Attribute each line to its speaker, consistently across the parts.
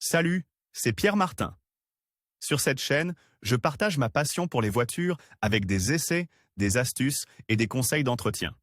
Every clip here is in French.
Speaker 1: Salut, c'est Pierre Martin. Sur cette chaîne, je partage ma passion pour les voitures avec des essais, des astuces et des conseils d'entretien.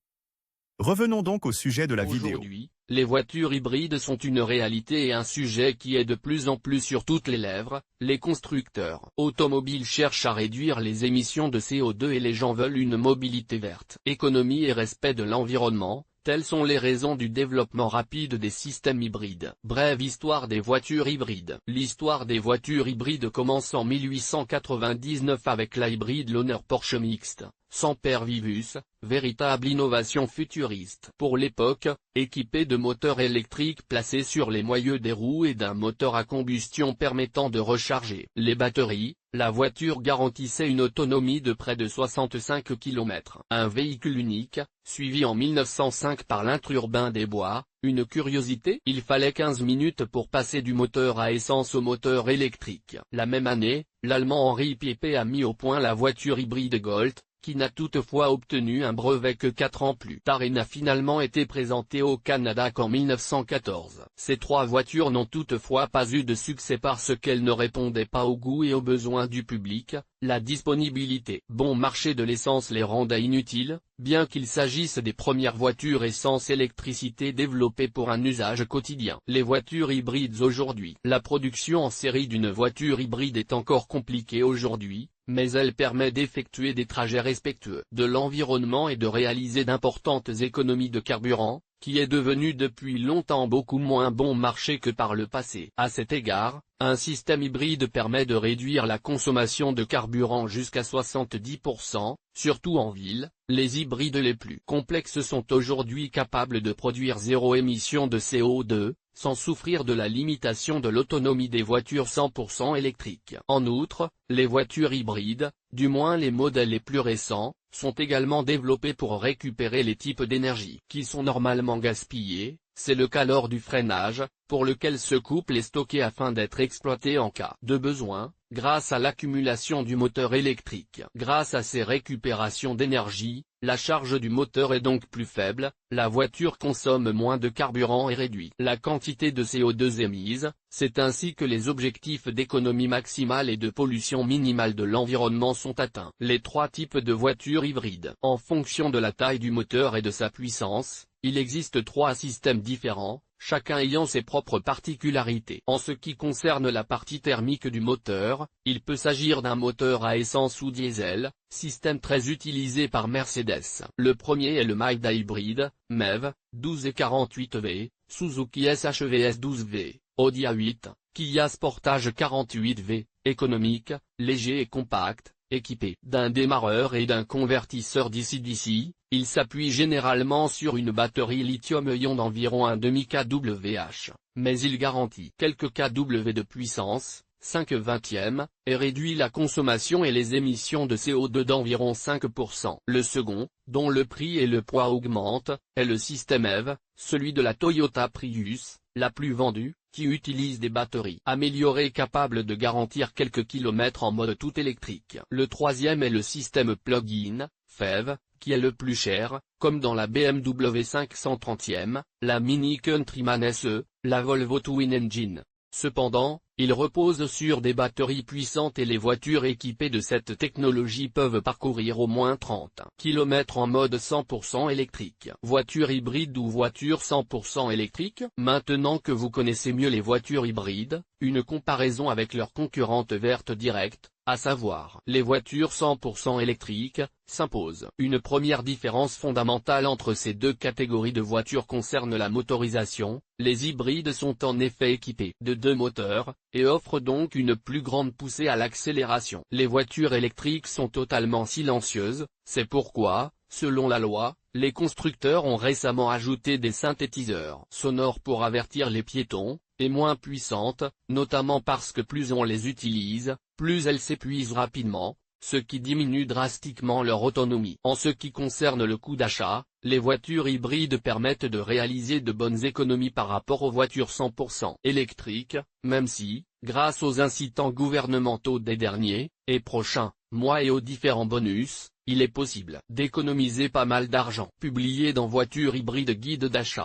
Speaker 1: Revenons donc au sujet de la vidéo.
Speaker 2: Aujourd'hui, les voitures hybrides sont une réalité et un sujet qui est de plus en plus sur toutes les lèvres. Les constructeurs automobiles cherchent à réduire les émissions de CO2 et les gens veulent une mobilité verte. Économie et respect de l'environnement, telles sont les raisons du développement rapide des systèmes hybrides. Brève histoire des voitures hybrides. L'histoire des voitures hybrides commence en 1899 avec la hybride Loner Porsche mixte, Semper Vivus, véritable innovation futuriste. Pour l'époque, équipée de moteurs électriques placés sur les moyeux des roues et d'un moteur à combustion permettant de recharger les batteries, la voiture garantissait une autonomie de près de 65 km. Un véhicule unique, suivi en 1905 par l'interurbain des bois. Une curiosité, il fallait 15 minutes pour passer du moteur à essence au moteur électrique. La même année, l'Allemand Henri Piepé a mis au point la voiture hybride Golt, qui n'a toutefois obtenu un brevet que 4 ans plus tard et n'a finalement été présentée au Canada qu'en 1914. Ces trois voitures n'ont toutefois pas eu de succès parce qu'elles ne répondaient pas au goût et aux besoins du public. La disponibilité bon marché de l'essence les rendait inutiles, bien qu'il s'agisse des premières voitures essence-électricité développées pour un usage quotidien. Les voitures hybrides aujourd'hui. La production en série d'une voiture hybride est encore compliquée aujourd'hui, mais elle permet d'effectuer des trajets respectueux de l'environnement et de réaliser d'importantes économies de carburant, qui est devenu depuis longtemps beaucoup moins bon marché que par le passé. À cet égard, un système hybride permet de réduire la consommation de carburant jusqu'à 70%, surtout en ville. Les hybrides les plus complexes sont aujourd'hui capables de produire zéro émission de CO2, sans souffrir de la limitation de l'autonomie des voitures 100% électriques. En outre, les voitures hybrides, du moins les modèles les plus récents, sont également développés pour récupérer les types d'énergie qui sont normalement gaspillés. C'est le cas lors du freinage, pour lequel ce couple est stocké afin d'être exploité en cas de besoin, grâce à l'accumulation du moteur électrique. Grâce à ces récupérations d'énergie, la charge du moteur est donc plus faible, la voiture consomme moins de carburant et réduit la quantité de CO2 émise. C'est ainsi que les objectifs d'économie maximale et de pollution minimale de l'environnement sont atteints. Les trois types de voitures hybrides. En fonction de la taille du moteur et de sa puissance, il existe trois systèmes différents, chacun ayant ses propres particularités. En ce qui concerne la partie thermique du moteur, il peut s'agir d'un moteur à essence ou diesel, système très utilisé par Mercedes. Le premier est le Mazda hybride, MEV, 12 et 48V, Suzuki SHVS 12V, Audi A8, Kia Sportage 48V, économique, léger et compact, équipé d'un démarreur et d'un convertisseur DC-DC. Il s'appuie généralement sur une batterie lithium-ion d'environ un demi kWh, mais il garantit quelques kW de puissance, 5/20, et réduit la consommation et les émissions de CO2 d'environ 5%. Le second, dont le prix et le poids augmentent, est le système EV, celui de la Toyota Prius, la plus vendue, qui utilise des batteries améliorées capables de garantir quelques kilomètres en mode tout électrique. Le troisième est le système plug-in, FEV, qui est le plus cher, comme dans la BMW 530e, la Mini Countryman SE, la Volvo Twin Engine. Cependant, il repose sur des batteries puissantes et les voitures équipées de cette technologie peuvent parcourir au moins 30 km en mode 100% électrique. Voiture hybride ou voiture 100% électrique? Maintenant que vous connaissez mieux les voitures hybrides, une comparaison avec leurs concurrentes vertes directes, à savoir les voitures 100% électriques, s'impose. Une première différence fondamentale entre ces deux catégories de voitures concerne la motorisation. Les hybrides sont en effet équipés de deux moteurs, et offrent donc une plus grande poussée à l'accélération. Les voitures électriques sont totalement silencieuses, c'est pourquoi, selon la loi, les constructeurs ont récemment ajouté des synthétiseurs sonores pour avertir les piétons, et moins puissantes, notamment parce que plus on les utilise, plus elles s'épuisent rapidement, ce qui diminue drastiquement leur autonomie. En ce qui concerne le coût d'achat, les voitures hybrides permettent de réaliser de bonnes économies par rapport aux voitures 100% électriques, même si, grâce aux incitants gouvernementaux des derniers et prochains mois et aux différents bonus, il est possible d'économiser pas mal d'argent. Publié dans Voiture hybride guide d'achat.